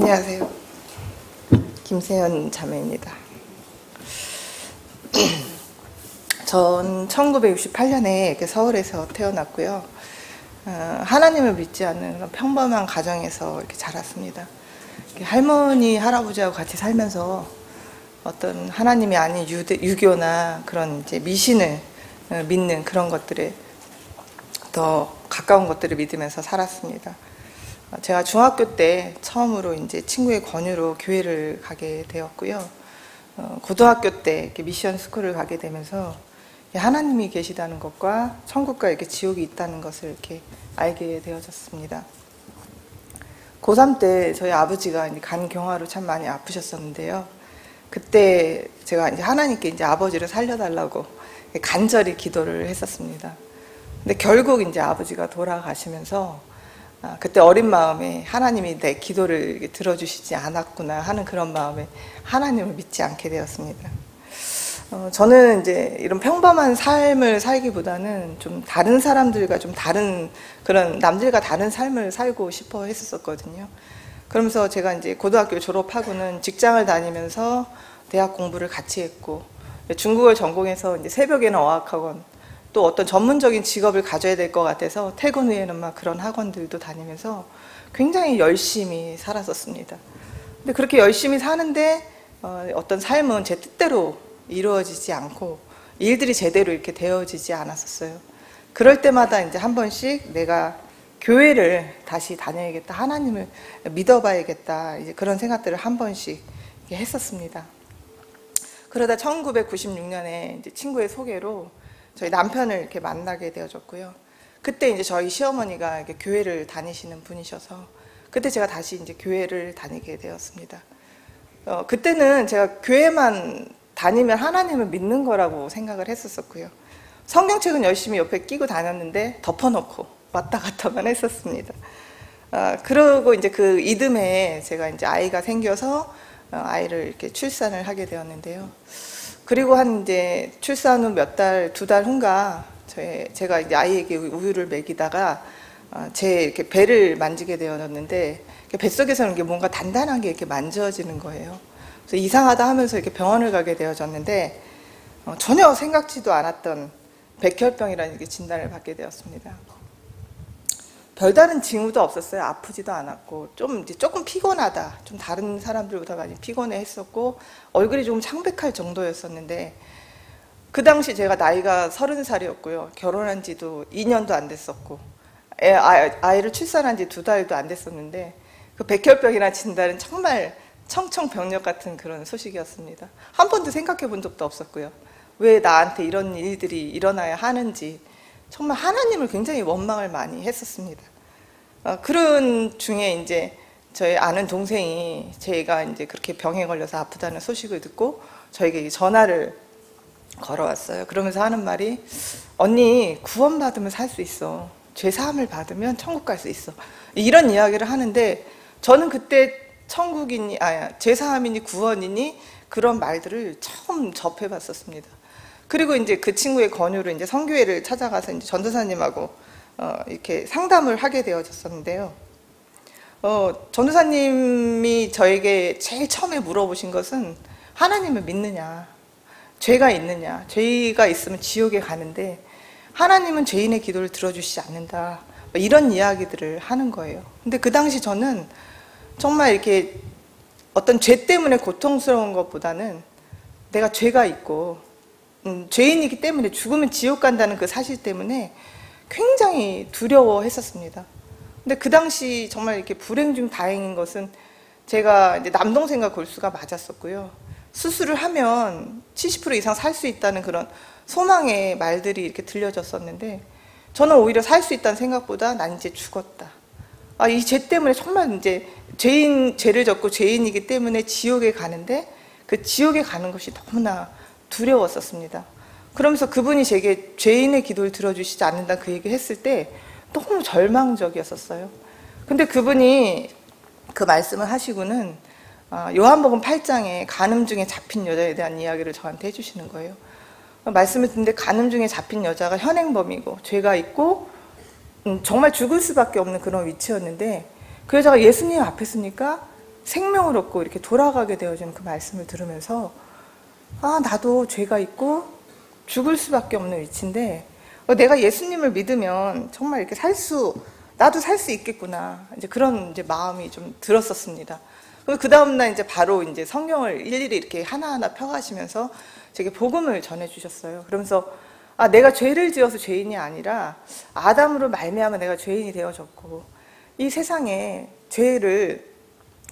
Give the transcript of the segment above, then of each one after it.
안녕하세요. 김세연 자매입니다. 전 1968년에 이렇게 서울에서 태어났고요. 하나님을 믿지 않는 그런 평범한 가정에서 이렇게 자랐습니다. 이렇게 할머니, 할아버지하고 같이 살면서 어떤 하나님이 아닌 유교나 그런 이제 미신을 믿는 그런 것들에 더 가까운 것들을 믿으면서 살았습니다. 제가 중학교 때 처음으로 이제 친구의 권유로 교회를 가게 되었고요. 고등학교 때 이렇게 미션 스쿨을 가게 되면서 하나님이 계시다는 것과 천국과 이렇게 지옥이 있다는 것을 이렇게 알게 되어졌습니다. 고3 때 저희 아버지가 이제 간경화로 참 많이 아프셨었는데요. 그때 제가 이제 하나님께 이제 아버지를 살려달라고 간절히 기도를 했었습니다. 근데 결국 이제 아버지가 돌아가시면서 그때 어린 마음에 하나님이 내 기도를 들어주시지 않았구나 하는 그런 마음에 하나님을 믿지 않게 되었습니다. 저는 이제 이런 평범한 삶을 살기보다는 좀 다른 사람들과 좀 다른 그런 남들과 다른 삶을 살고 싶어 했었거든요. 그러면서 제가 이제 고등학교 졸업하고는 직장을 다니면서 대학 공부를 같이 했고 중국어를 전공해서 이제 새벽에는 어학학원 또 어떤 전문적인 직업을 가져야 될 것 같아서 퇴근 후에는 막 그런 학원들도 다니면서 굉장히 열심히 살았었습니다. 근데 그렇게 열심히 사는데 어떤 삶은 제 뜻대로 이루어지지 않고 일들이 제대로 이렇게 되어지지 않았었어요. 그럴 때마다 이제 한 번씩 내가 교회를 다시 다녀야겠다, 하나님을 믿어봐야겠다, 이제 그런 생각들을 한 번씩 했었습니다. 그러다 1996년에 이제 친구의 소개로 저희 남편을 이렇게 만나게 되어졌고요. 그때 이제 저희 시어머니가 이렇게 교회를 다니시는 분이셔서 그때 제가 다시 이제 교회를 다니게 되었습니다. 그때는 제가 교회만 다니면 하나님을 믿는 거라고 생각을 했었고요. 성경책은 열심히 옆에 끼고 다녔는데 덮어놓고 왔다 갔다만 했었습니다. 그러고 이제 그 이듬해에 제가 이제 아이가 생겨서 아이를 이렇게 출산을 하게 되었는데요. 그리고 한 이제 출산 후 몇 달, 2달 후인가 제가 이제 아이에게 우유를 먹이다가 제 이렇게 배를 만지게 되었는데 뱃속에서는 이게 뭔가 단단한 게 이렇게 만져지는 거예요. 그래서 이상하다 하면서 이렇게 병원을 가게 되어졌는데 전혀 생각지도 않았던 백혈병이라는 진단을 받게 되었습니다. 별다른 징후도 없었어요. 아프지도 않았고 좀 이제 조금 피곤하다, 좀 다른 사람들보다 많이 피곤해 했었고 얼굴이 좀 창백할 정도였었는데 그 당시 제가 나이가 30살이었고요. 결혼한 지도 2년도 안 됐었고 아이를 출산한 지 2달도 안 됐었는데 그 백혈병이라는 진단은 정말 청청병력 같은 그런 소식이었습니다. 한 번도 생각해 본 적도 없었고요. 왜 나한테 이런 일들이 일어나야 하는지 정말 하나님을 굉장히 원망을 많이 했었습니다. 그런 중에 이제 저희 아는 동생이 제가 이제 그렇게 병에 걸려서 아프다는 소식을 듣고 저에게 전화를 걸어왔어요. 그러면서 하는 말이 언니 구원받으면 살 수 있어. 죄사함을 받으면 천국 갈 수 있어. 이런 이야기를 하는데 저는 그때 천국이니 죄사함이니 구원이니 그런 말들을 처음 접해봤었습니다. 그리고 이제 그 친구의 권유로 이제 성교회를 찾아가서 이제 전도사님하고 이렇게 상담을 하게 되어졌었는데요. 전도사님이 저에게 제일 처음에 물어보신 것은 하나님을 믿느냐, 죄가 있느냐, 죄가 있으면 지옥에 가는데 하나님은 죄인의 기도를 들어주시지 않는다, 이런 이야기들을 하는 거예요. 근데 그 당시 저는 정말 이렇게 어떤 죄 때문에 고통스러운 것보다는 내가 죄가 있고 죄인이기 때문에 죽으면 지옥 간다는 그 사실 때문에 굉장히 두려워했었습니다. 근데 그 당시 정말 이렇게 불행 중 다행인 것은 제가 이제 남동생과 골수가 맞았었고요. 수술을 하면 70% 이상 살 수 있다는 그런 소망의 말들이 이렇게 들려졌었는데 저는 오히려 살 수 있다는 생각보다 난 이제 죽었다. 이 죄 때문에 정말 이제 죄를 졌고 죄인이기 때문에 지옥에 가는데 그 지옥에 가는 것이 너무나 두려웠었습니다. 그러면서 그분이 제게 죄인의 기도를 들어주시지 않는다 그 얘기를 했을 때 너무 절망적이었었어요. 근데 그분이 그 말씀을 하시고는 요한복음 8장에 간음 중에 잡힌 여자에 대한 이야기를 저한테 해주시는 거예요. 말씀을 듣는데 간음 중에 잡힌 여자가 현행범이고 죄가 있고 정말 죽을 수밖에 없는 그런 위치였는데 그 여자가 예수님 앞에 서니까 생명을 얻고 이렇게 돌아가게 되어지는 그 말씀을 들으면서 아, 나도 죄가 있고 죽을 수밖에 없는 위치인데 내가 예수님을 믿으면 정말 이렇게 나도 살 수 있겠구나. 이제 그런 이제 마음이 좀 들었었습니다. 그 다음날 이제 바로 이제 성경을 일일이 이렇게 하나하나 펴가시면서 제게 복음을 전해주셨어요. 그러면서 아, 내가 죄를 지어서 죄인이 아니라 아담으로 말미암아 내가 죄인이 되어졌고 이 세상에 죄를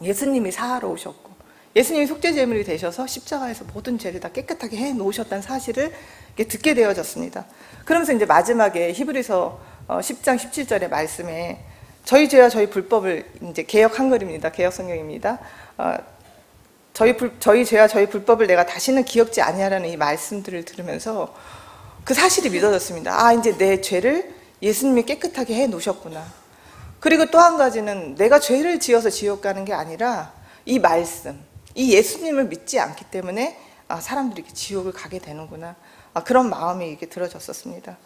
예수님이 사하러 오셨고 예수님이 속죄제물이 되셔서 십자가에서 모든 죄를 다 깨끗하게 해 놓으셨다는 사실을 듣게 되어졌습니다. 그러면서 이제 마지막에 히브리서 10장 17절의 말씀에 저희 죄와 저희 불법을 이제 개역 한글입니다. 개역 성경입니다. 저희 죄와 저희 불법을 내가 다시는 기억지 아니하라는 이 말씀들을 들으면서 그 사실이 믿어졌습니다. 아, 이제 내 죄를 예수님이 깨끗하게 해 놓으셨구나. 그리고 또 한 가지는 내가 죄를 지어서 지옥 가는 게 아니라 이 말씀, 이 예수님을 믿지 않기 때문에 사람들이 이렇게 지옥을 가게 되는구나. 그런 마음이 이렇게 들어졌었습니다.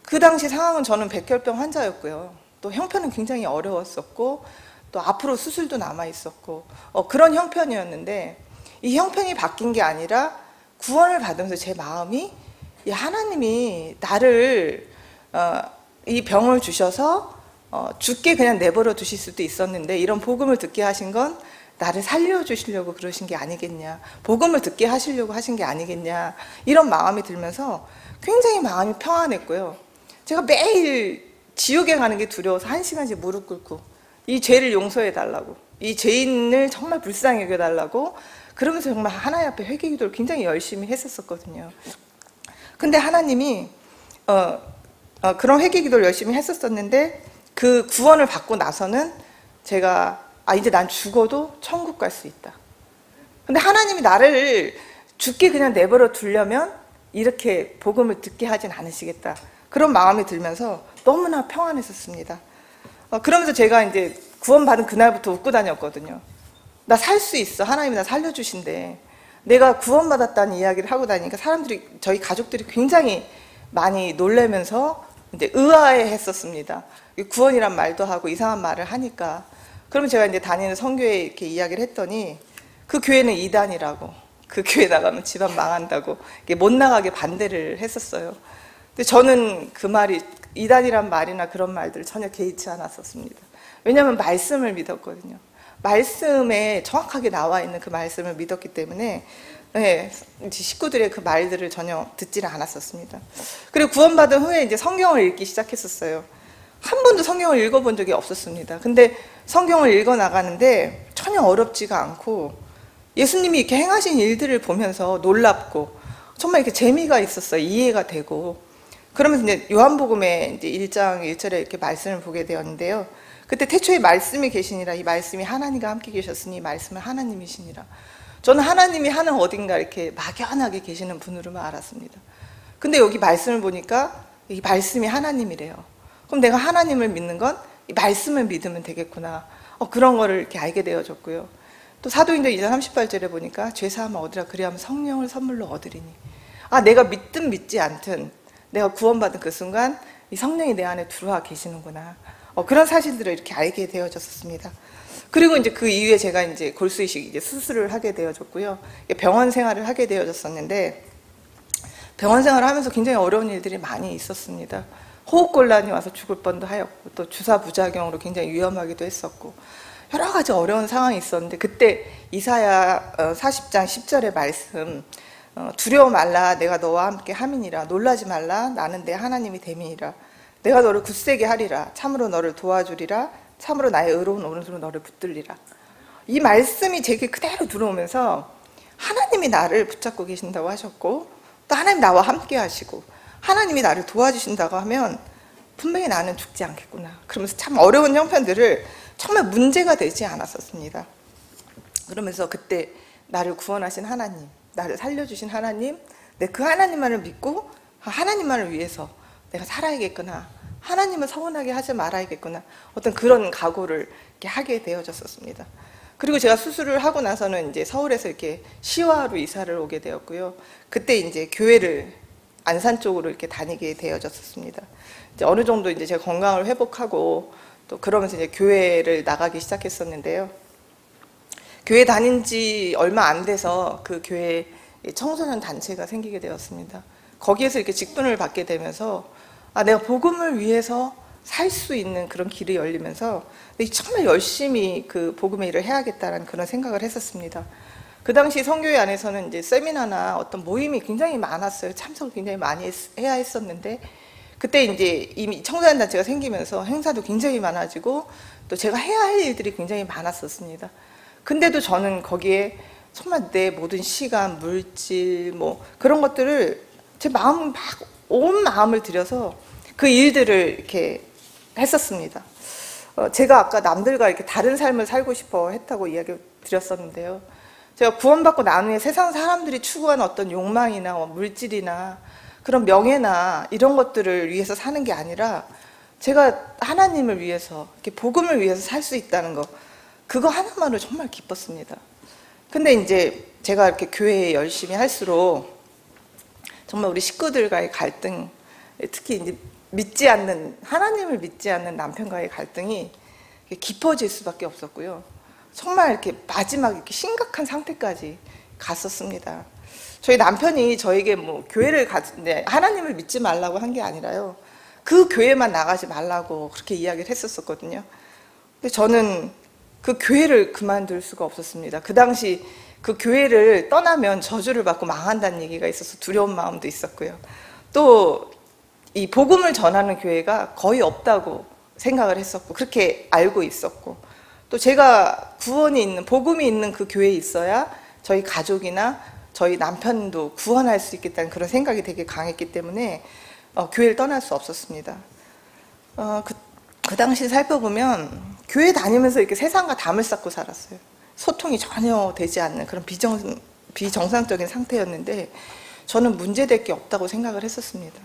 그 당시 상황은 저는 백혈병 환자였고요. 또 형편은 굉장히 어려웠었고 또 앞으로 수술도 남아 있었고 그런 형편이었는데 이 형편이 바뀐 게 아니라 구원을 받으면서 제 마음이 하나님이 나를 이 병을 주셔서 죽게 그냥 내버려 두실 수도 있었는데 이런 복음을 듣게 하신 건 나를 살려주시려고 그러신 게 아니겠냐, 복음을 듣게 하시려고 하신 게 아니겠냐, 이런 마음이 들면서 굉장히 마음이 평안했고요. 제가 매일 지옥에 가는 게 두려워서 1시간씩 무릎 꿇고 이 죄를 용서해 달라고, 이 죄인을 정말 불쌍히 여겨달라고 그러면서 정말 하나님 앞에 회개기도를 굉장히 열심히 했었거든요. 근데 하나님이 그런 회개기도를 열심히 했었는데 그 구원을 받고 나서는 제가 이제 난 죽어도 천국 갈 수 있다. 근데 하나님이 나를 죽게 그냥 내버려 두려면 이렇게 복음을 듣게 하진 않으시겠다. 그런 마음이 들면서 너무나 평안했었습니다. 그러면서 제가 이제 구원받은 그날부터 웃고 다녔거든요. 나 살 수 있어. 하나님이 나 살려주신대. 내가 구원받았다는 이야기를 하고 다니니까 사람들이, 저희 가족들이 굉장히 많이 놀라면서 이제 의아해 했었습니다. 구원이란 말도 하고 이상한 말을 하니까. 그러면 제가 이제 다니는 선교회 이렇게 이야기를 했더니 그 교회는 이단이라고, 그 교회 나가면 집안 망한다고 못 나가게 반대를 했었어요. 근데 저는 그 말이, 이단이란 말이나 그런 말들을 전혀 개의치 않았었습니다. 왜냐하면 말씀을 믿었거든요. 말씀에 정확하게 나와 있는 그 말씀을 믿었기 때문에 식구들의 그 말들을 전혀 듣지를 않았었습니다. 그리고 구원받은 후에 이제 성경을 읽기 시작했었어요. 한 번도 성경을 읽어본 적이 없었습니다. 근데 성경을 읽어 나가는데 전혀 어렵지가 않고 예수님이 이렇게 행하신 일들을 보면서 놀랍고 정말 이렇게 재미가 있었어요. 이해가 되고. 그러면서 이제 요한복음의 이제 1장 1절에 이렇게 말씀을 보게 되었는데요. 그때 태초에 말씀이 계시니라, 이 말씀이 하나님과 함께 계셨으니 이 말씀은 하나님이시니라. 저는 하나님이 하늘 어딘가 이렇게 막연하게 계시는 분으로만 알았습니다. 근데 여기 말씀을 보니까 이 말씀이 하나님이래요. 그럼 내가 하나님을 믿는 건 이 말씀을 믿으면 되겠구나. 그런 거를 이렇게 알게 되어졌고요. 또 사도행전 2장 38절에 보니까 죄사함을 얻으라, 그리하면 성령을 선물로 얻으리니. 내가 믿든 믿지 않든 내가 구원받은 그 순간 이 성령이 내 안에 들어와 계시는구나. 그런 사실들을 이렇게 알게 되어졌습니다. 그리고 이제 그 이후에 제가 이제 골수이식 이제 수술을 하게 되어졌고요. 병원 생활을 하게 되어졌었는데 병원 생활을 하면서 굉장히 어려운 일들이 많이 있었습니다. 호흡곤란이 와서 죽을 뻔도 하였고 또 주사 부작용으로 굉장히 위험하기도 했었고 여러 가지 어려운 상황이 있었는데 그때 이사야 40장 10절의 말씀, 두려워 말라 내가 너와 함께 함이니라, 놀라지 말라 나는 내 하나님이 됨이니라, 내가 너를 굳세게 하리라, 참으로 너를 도와주리라, 참으로 나의 의로운 오른손으로 너를 붙들리라. 이 말씀이 제게 그대로 들어오면서 하나님이 나를 붙잡고 계신다고 하셨고 또 하나님 나와 함께 하시고 하나님이 나를 도와주신다고 하면 분명히 나는 죽지 않겠구나. 그러면서 참 어려운 형편들을 정말 문제가 되지 않았었습니다. 그러면서 그때 나를 구원하신 하나님, 나를 살려주신 하나님, 내 그 하나님만을 믿고 하나님만을 위해서 내가 살아야겠구나, 하나님을 서운하게 하지 말아야겠구나, 어떤 그런 각오를 이렇게 하게 되어졌었습니다. 그리고 제가 수술을 하고 나서는 이제 서울에서 이렇게 시화로 이사를 오게 되었고요. 그때 이제 교회를 안산 쪽으로 이렇게 다니게 되어졌었습니다. 이제 어느 정도 이제 제가 건강을 회복하고 또 그러면서 이제 교회를 나가기 시작했었는데요. 교회 다닌 지 얼마 안 돼서 그 교회에 청소년 단체가 생기게 되었습니다. 거기에서 이렇게 직분을 받게 되면서 내가 복음을 위해서 살 수 있는 그런 길이 열리면서 정말 열심히 그 복음의 일을 해야겠다는 그런 생각을 했었습니다. 그 당시 선교회 안에서는 이제 세미나나 어떤 모임이 굉장히 많았어요. 참석을 굉장히 많이 해야 했었는데, 그때 이제 이미 청소년 단체가 생기면서 행사도 굉장히 많아지고 또 제가 해야 할 일들이 굉장히 많았었습니다. 근데도 저는 거기에 정말 내 모든 시간, 물질, 뭐 그런 것들을 제 마음 온 마음을 들여서 그 일들을 이렇게 했었습니다. 제가 아까 남들과 이렇게 다른 삶을 살고 싶어 했다고 이야기 드렸었는데요. 제가 구원받고 난 후에 세상 사람들이 추구하는 어떤 욕망이나 물질이나 그런 명예나 이런 것들을 위해서 사는 게 아니라 제가 하나님을 위해서, 이렇게 복음을 위해서 살 수 있다는 거, 그거 하나만으로 정말 기뻤습니다. 근데 이제 제가 이렇게 교회에 열심히 할수록 정말 우리 식구들과의 갈등, 특히 이제 하나님을 믿지 않는 남편과의 갈등이 깊어질 수밖에 없었고요. 정말 이렇게 마지막 이렇게 심각한 상태까지 갔었습니다. 저희 남편이 저에게 뭐 하나님을 믿지 말라고 한 게 아니라요. 그 교회만 나가지 말라고 그렇게 이야기를 했었거든요. 근데 저는 그 교회를 그만둘 수가 없었습니다. 그 당시 그 교회를 떠나면 저주를 받고 망한다는 얘기가 있어서 두려운 마음도 있었고요. 또 이 복음을 전하는 교회가 거의 없다고 생각을 했었고, 그렇게 알고 있었고, 또 제가 구원이 있는, 복음이 있는 그 교회에 있어야 저희 가족이나 저희 남편도 구원할 수 있겠다는 그런 생각이 되게 강했기 때문에 교회를 떠날 수 없었습니다. 그 당시 살펴보면 교회 다니면서 이렇게 세상과 담을 쌓고 살았어요. 소통이 전혀 되지 않는 그런 비정상적인 상태였는데 저는 문제될 게 없다고 생각을 했었습니다.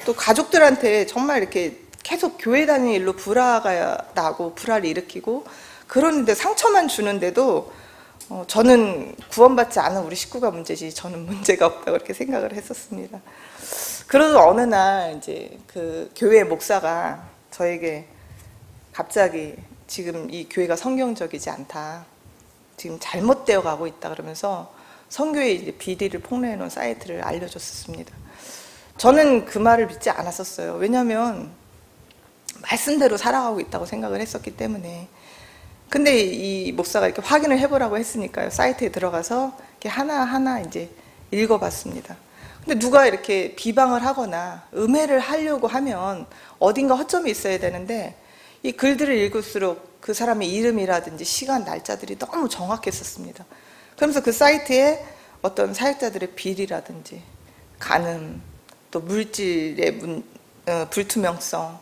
또 가족들한테 정말 이렇게 계속 교회 다니는 일로 불화가 나고 불화를 일으키고 그러는데 상처만 주는데도 저는 구원받지 않은 우리 식구가 문제지 저는 문제가 없다고 그렇게 생각을 했었습니다. 그러던 어느 날 이제 그 교회 목사가 저에게 갑자기 지금 이 교회가 성경적이지 않다, 지금 잘못되어 가고 있다 그러면서 선교의 이제 비리를 폭로해 놓은 사이트를 알려줬었습니다. 저는 그 말을 믿지 않았었어요. 왜냐하면 말씀대로 살아가고 있다고 생각을 했었기 때문에. 근데 이 목사가 이렇게 확인을 해보라고 했으니까요. 사이트에 들어가서 이렇게 하나하나 이제 읽어봤습니다. 근데 누가 이렇게 비방을 하거나 음해를 하려고 하면 어딘가 허점이 있어야 되는데 이 글들을 읽을수록 그 사람의 이름이라든지 시간, 날짜들이 너무 정확했었습니다. 그러면서 그 사이트에 어떤 사역자들의 비리라든지 간음, 또 물질의 불투명성,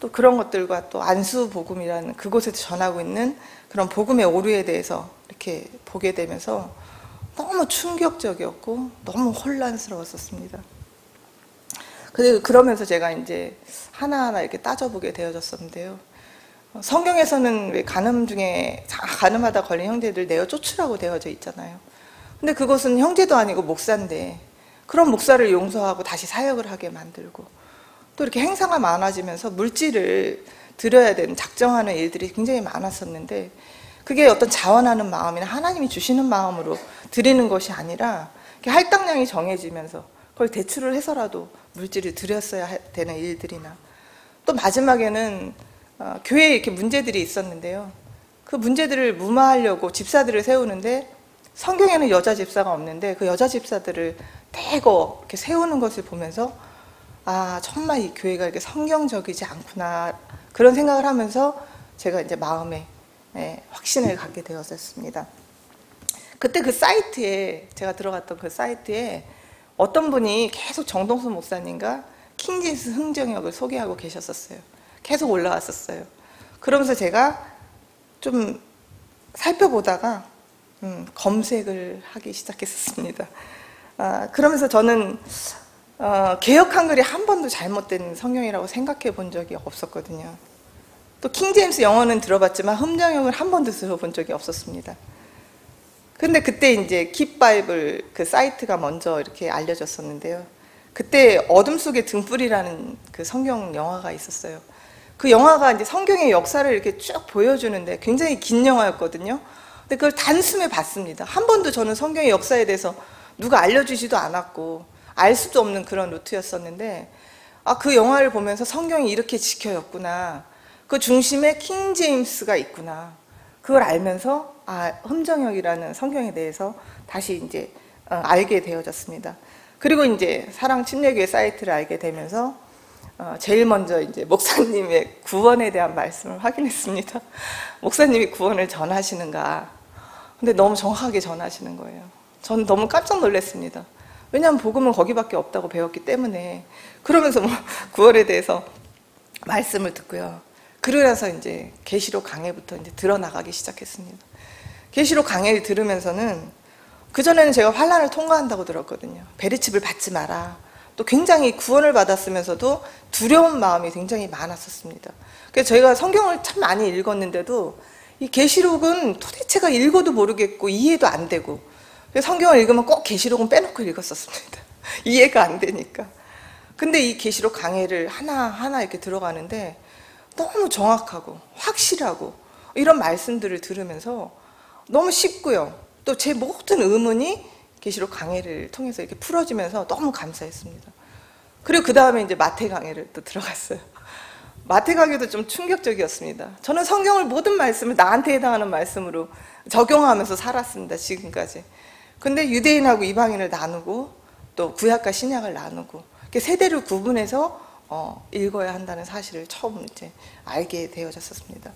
또 그런 것들과 또 안수복음이라는 그곳에서 전하고 있는 그런 복음의 오류에 대해서 이렇게 보게 되면서 너무 충격적이었고 너무 혼란스러웠었습니다. 그러면서 제가 이제 하나하나 이렇게 따져보게 되어졌었는데요. 성경에서는 왜 간음하다 걸린 형제들 내어 쫓으라고 되어져 있잖아요. 근데 그것은 형제도 아니고 목사인데 그런 목사를 용서하고 다시 사역을 하게 만들고 또 이렇게 행사가 많아지면서 물질을 드려야 되는 작정하는 일들이 굉장히 많았었는데 그게 어떤 자원하는 마음이나 하나님이 주시는 마음으로 드리는 것이 아니라 할당량이 정해지면서 그걸 대출을 해서라도 물질을 드렸어야 되는 일들이나 또 마지막에는 교회에 이렇게 문제들이 있었는데요. 그 문제들을 무마하려고 집사들을 세우는데 성경에는 여자 집사가 없는데 그 여자 집사들을 대거 이렇게 세우는 것을 보면서 정말 이 교회가 이렇게 성경적이지 않구나 그런 생각을 하면서 제가 이제 마음에 확신을 갖게 되었습니다. 그때 그 사이트에 제가 들어갔던 그 사이트에 어떤 분이 계속 정동수 목사님과 킹제임스 흥정역을 소개하고 계셨었어요. 계속 올라왔었어요. 그러면서 제가 좀 살펴보다가 검색을 하기 시작했었습니다. 그러면서 저는 개역 한글이 한 번도 잘못된 성경이라고 생각해 본 적이 없었거든요. 또 킹제임스 영어는 들어봤지만 흥정역을 한 번도 들어본 적이 없었습니다. 근데 그때 이제 깃바이블 그 사이트가 먼저 이렇게 알려졌었는데요. 그때 어둠 속의 등불이라는 그 성경 영화가 있었어요. 그 영화가 이제 성경의 역사를 이렇게 쭉 보여주는데 굉장히 긴 영화였거든요. 근데 그걸 단숨에 봤습니다. 한 번도 저는 성경의 역사에 대해서 누가 알려주지도 않았고 알 수도 없는 그런 루트였었는데, 그 영화를 보면서 성경이 이렇게 지켜졌구나, 그 중심에 킹 제임스가 있구나, 그걸 알면서 흠정역이라는 성경에 대해서 다시 이제 알게 되어졌습니다. 그리고 이제 사랑 침례교회 사이트를 알게 되면서 제일 먼저 이제 목사님의 구원에 대한 말씀을 확인했습니다. 목사님이 구원을 전하시는가. 근데 너무 정확하게 전하시는 거예요. 저는 너무 깜짝 놀랐습니다. 왜냐하면 복음은 거기밖에 없다고 배웠기 때문에. 그러면서 구원에 대해서 말씀을 듣고요. 그러면서 이제 계시록 강해부터 이제 들어나가기 시작했습니다. 계시록 강해를 들으면서는, 그전에는 제가 환난을 통과한다고 들었거든요. 베리칩을 받지 마라. 또 굉장히 구원을 받았으면서도 두려운 마음이 굉장히 많았었습니다. 그래서 저희가 성경을 참 많이 읽었는데도 이 계시록은 도대체가 읽어도 모르겠고 이해도 안 되고, 성경을 읽으면 꼭 계시록은 빼놓고 읽었었습니다. 이해가 안 되니까. 근데 이 계시록 강해를 하나하나 이렇게 들어가는데 너무 정확하고 확실하고 이런 말씀들을 들으면서 너무 쉽고요. 또 제 모든 의문이 계시록 강해를 통해서 이렇게 풀어지면서 너무 감사했습니다. 그리고 그 다음에 이제 마태 강해를 또 들어갔어요. 마태 강해도 좀 충격적이었습니다. 저는 성경을 모든 말씀을 나한테 해당하는 말씀으로 적용하면서 살았습니다, 지금까지. 근데 유대인하고 이방인을 나누고 또 구약과 신약을 나누고 이렇게 세대를 구분해서 읽어야 한다는 사실을 처음 이제 알게 되어졌었습니다.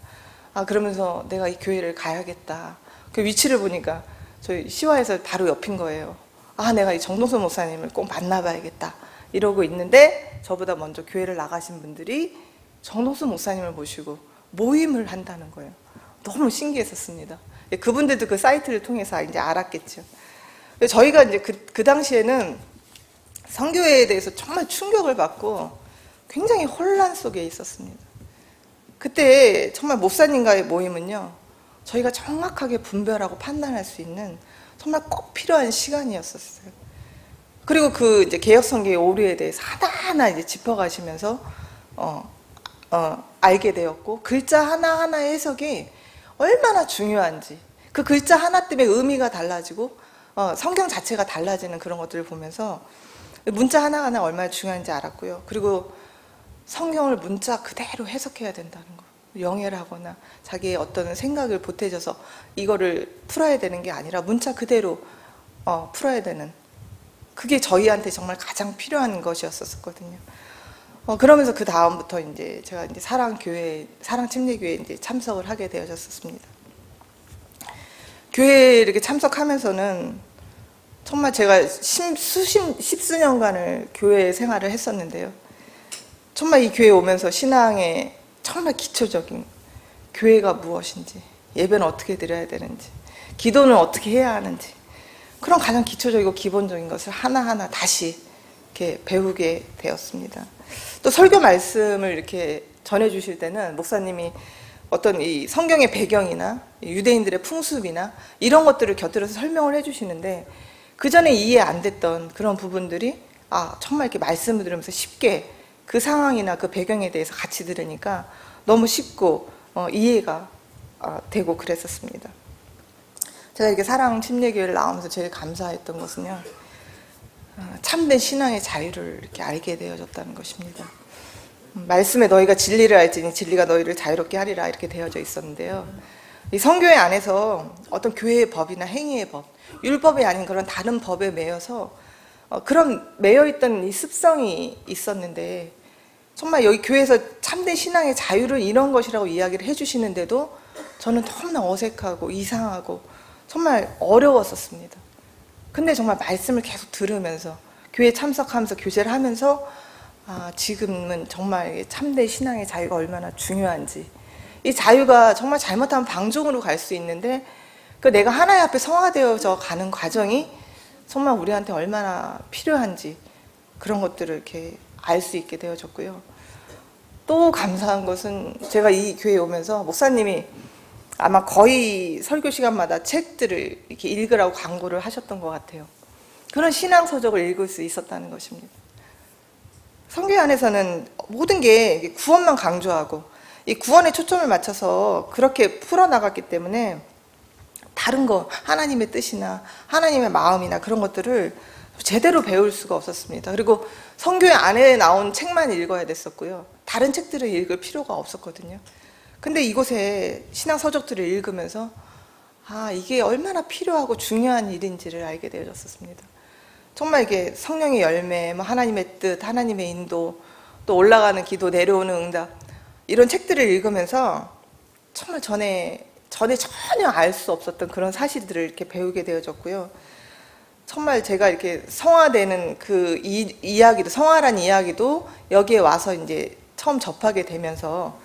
그러면서 내가 이 교회를 가야겠다. 그 위치를 보니까 저희 시화에서 바로 옆인 거예요. 내가 이 정동선 목사님을 꼭 만나봐야겠다 이러고 있는데, 저보다 먼저 교회를 나가신 분들이 정동선 목사님을 모시고 모임을 한다는 거예요. 너무 신기했었습니다. 그분들도 그 사이트를 통해서 이제 알았겠죠. 저희가 이제 그 당시에는 성교회에 대해서 정말 충격을 받고 굉장히 혼란 속에 있었습니다. 그때 정말 목사님과의 모임은요, 저희가 정확하게 분별하고 판단할 수 있는 정말 꼭 필요한 시간이었었어요. 그리고 그 이제 개혁성경의 오류에 대해서 하나하나 이제 짚어가시면서 알게 되었고, 글자 하나하나의 해석이 얼마나 중요한지, 그 글자 하나 때문에 의미가 달라지고 성경 자체가 달라지는 그런 것들을 보면서 문자 하나하나 얼마나 중요한지 알았고요. 그리고 성경을 문자 그대로 해석해야 된다는 거. 영해를 하거나 자기의 어떤 생각을 보태져서 이거를 풀어야 되는 게 아니라 문자 그대로 풀어야 되는, 그게 저희한테 정말 가장 필요한 것이었었거든요. 그러면서 그 다음부터 이제 제가 이제 사랑 침례교회에 이제 참석을 하게 되어졌습니다. 교회에 이렇게 참석하면서는 정말 제가 십수년간을 교회 생활을 했었는데요. 정말 이 교회에 오면서 신앙의 정말 기초적인 교회가 무엇인지, 예배는 어떻게 드려야 되는지, 기도는 어떻게 해야 하는지, 그런 가장 기초적이고 기본적인 것을 하나하나 다시 이렇게 배우게 되었습니다. 또 설교 말씀을 이렇게 전해주실 때는 목사님이 어떤 이 성경의 배경이나 유대인들의 풍습이나 이런 것들을 곁들여서 설명을 해주시는데, 그 전에 이해 안 됐던 그런 부분들이 정말 이렇게 말씀을 들으면서 쉽게 그 상황이나 그 배경에 대해서 같이 들으니까 너무 쉽고 이해가 되고 그랬었습니다. 제가 이렇게 사랑 침례교회를 나오면서 제일 감사했던 것은요, 참된 신앙의 자유를 이렇게 알게 되어졌다는 것입니다. 말씀에 너희가 진리를 알지니 진리가 너희를 자유롭게 하리라 이렇게 되어져 있었는데요. 이 성교회 안에서 어떤 교회의 법이나 행위의 법, 율법이 아닌 그런 다른 법에 매여서 그런 매여있던 이 습성이 있었는데, 정말 여기 교회에서 참된 신앙의 자유를 이런 것이라고 이야기를 해주시는데도 저는 너무나 어색하고 이상하고 정말 어려웠었습니다. 근데 정말 말씀을 계속 들으면서 교회에 참석하면서 교제를 하면서 지금은 정말 참된 신앙의 자유가 얼마나 중요한지, 이 자유가 정말 잘못하면 방종으로 갈 수 있는데 그 내가 하나님 앞에 성화되어져 가는 과정이 정말 우리한테 얼마나 필요한지, 그런 것들을 이렇게 알 수 있게 되어졌고요. 또 감사한 것은 제가 이 교회에 오면서 목사님이 아마 거의 설교 시간마다 책들을 이렇게 읽으라고 광고를 하셨던 것 같아요. 그런 신앙서적을 읽을 수 있었다는 것입니다. 성교 안에서는 모든 게 구원만 강조하고 이 구원에 초점을 맞춰서 그렇게 풀어나갔기 때문에 다른 거 하나님의 뜻이나 하나님의 마음이나 그런 것들을 제대로 배울 수가 없었습니다. 그리고 성교회 안에 나온 책만 읽어야 됐었고요. 다른 책들을 읽을 필요가 없었거든요. 근데 이곳에 신앙 서적들을 읽으면서 이게 얼마나 필요하고 중요한 일인지를 알게 되어졌습니다. 정말 이게 성령의 열매, 하나님의 뜻, 하나님의 인도, 또 올라가는 기도, 내려오는 응답, 이런 책들을 읽으면서 정말 전에 전혀 알 수 없었던 그런 사실들을 이렇게 배우게 되어졌고요. 정말 제가 이렇게 성화되는 그 이야기도, 성화란 이야기도 여기에 와서 이제 처음 접하게 되면서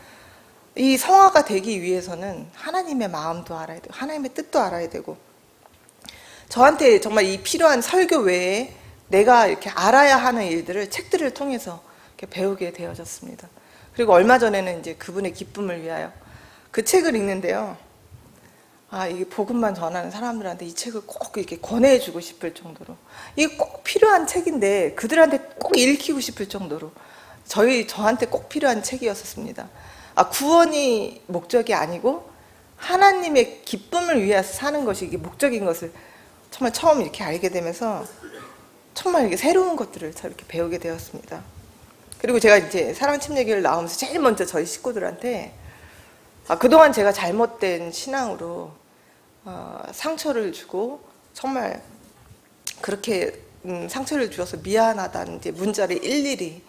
이 성화가 되기 위해서는 하나님의 마음도 알아야 되고 하나님의 뜻도 알아야 되고, 저한테 정말 이 필요한 설교 외에 내가 이렇게 알아야 하는 일들을 책들을 통해서 이렇게 배우게 되어졌습니다. 그리고 얼마 전에는 이제 그분의 기쁨을 위하여 그 책을 읽는데요. 이게 복음만 전하는 사람들한테 이 책을 꼭 이렇게 권해주고 싶을 정도로, 이게 꼭 필요한 책인데 그들한테 꼭 읽히고 싶을 정도로 저한테 꼭 필요한 책이었습니다. 구원이 목적이 아니고 하나님의 기쁨을 위해서 사는 것이 이게 목적인 것을 정말 처음 이렇게 알게 되면서 정말 이렇게 새로운 것들을 이렇게 배우게 되었습니다. 그리고 제가 이제 사랑 침례교회를 나오면서 제일 먼저 저희 식구들한테 그동안 제가 잘못된 신앙으로 상처를 주고 정말 그렇게 상처를 주어서 미안하다는 이제 문자를 일일이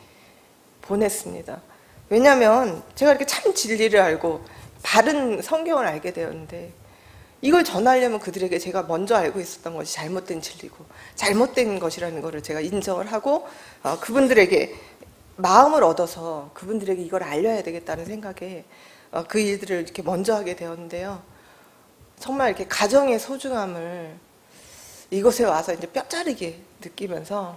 보냈습니다. 왜냐하면 제가 이렇게 참 진리를 알고 바른 성경을 알게 되었는데, 이걸 전하려면 그들에게 제가 먼저 알고 있었던 것이 잘못된 진리고 잘못된 것이라는 것을 제가 인정을 하고 그분들에게 마음을 얻어서 그분들에게 이걸 알려야 되겠다는 생각에 그 일들을 이렇게 먼저 하게 되었는데요. 정말 이렇게 가정의 소중함을 이곳에 와서 이제 뼈저리게 느끼면서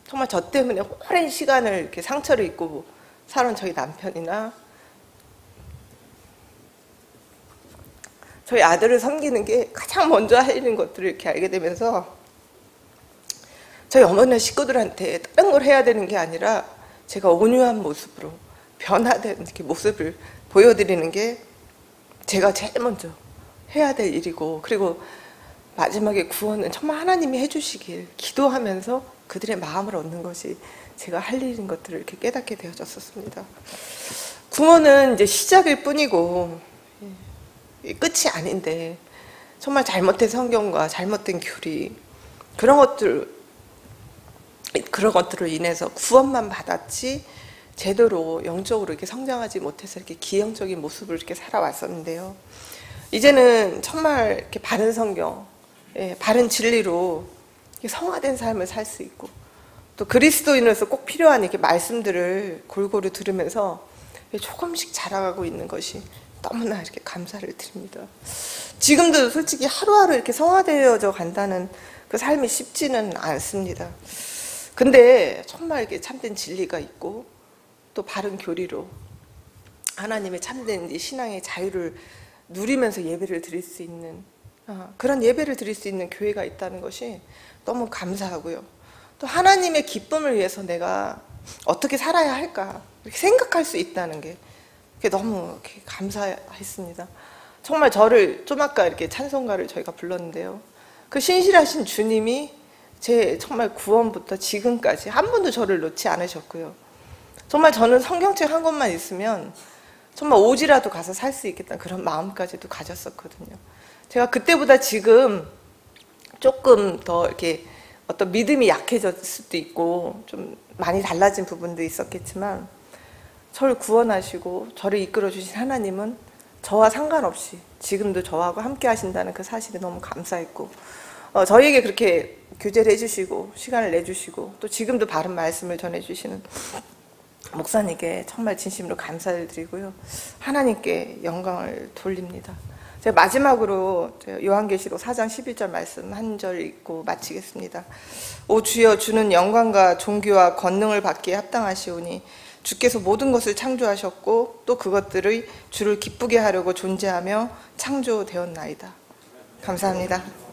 정말 저 때문에 오랜 시간을 이렇게 상처를 입고 살아온 저희 남편이나 저희 아들을 섬기는 게 가장 먼저 하는 것들을 이렇게 알게 되면서 저희 어머니나 식구들한테 다른 걸 해야 되는 게 아니라 제가 온유한 모습으로 변화된 이렇게 모습을 보여드리는 게 제가 제일 먼저 해야 될 일이고, 그리고 마지막에 구원은 정말 하나님이 해주시길 기도하면서 그들의 마음을 얻는 것이 제가 할 일인 것들을 이렇게 깨닫게 되어졌었습니다. 구원은 이제 시작일 뿐이고 끝이 아닌데, 정말 잘못된 성경과 잘못된 교리, 그런 것들로 인해서 구원만 받았지 제대로 영적으로 이렇게 성장하지 못해서 이렇게 기형적인 모습을 이렇게 살아왔었는데요. 이제는 정말 이렇게 바른 성경, 바른 진리로 성화된 삶을 살 수 있고, 또 그리스도인으로서 꼭 필요한 이렇게 말씀들을 골고루 들으면서 조금씩 자라가고 있는 것이 너무나 이렇게 감사를 드립니다. 지금도 솔직히 하루하루 이렇게 성화되어져 간다는 그 삶이 쉽지는 않습니다. 근데 정말 이렇게 참된 진리가 있고 또 바른 교리로 하나님의 참된 신앙의 자유를 누리면서 예배를 드릴 수 있는 그런 예배를 드릴 수 있는 교회가 있다는 것이 너무 감사하고요. 또 하나님의 기쁨을 위해서 내가 어떻게 살아야 할까 이렇게 생각할 수 있다는 게 너무 이렇게 감사했습니다. 정말 저를 좀 아까 이렇게 찬송가를 저희가 불렀는데요. 그 신실하신 주님이 제 정말 구원부터 지금까지 한 번도 저를 놓지 않으셨고요. 정말 저는 성경책 한 권만 있으면 정말 오지라도 가서 살 수 있겠다는 그런 마음까지도 가졌었거든요. 제가 그때보다 지금 조금 더 이렇게 어떤 믿음이 약해졌을 수도 있고 좀 많이 달라진 부분도 있었겠지만, 저를 구원하시고 저를 이끌어 주신 하나님은 저와 상관없이 지금도 저하고 함께 하신다는 그 사실에 너무 감사했고, 저희에게 그렇게 교제를 해주시고 시간을 내주시고 또 지금도 바른 말씀을 전해주시는 목사님께 정말 진심으로 감사를 드리고요. 하나님께 영광을 돌립니다. 제가 마지막으로 요한계시록 4장 11절 말씀 한 절 읽고 마치겠습니다. 오 주여, 주는 영광과 존귀와 권능을 받기에 합당하시오니 주께서 모든 것을 창조하셨고 또 그것들의 주를 기쁘게 하려고 존재하며 창조되었나이다. 감사합니다.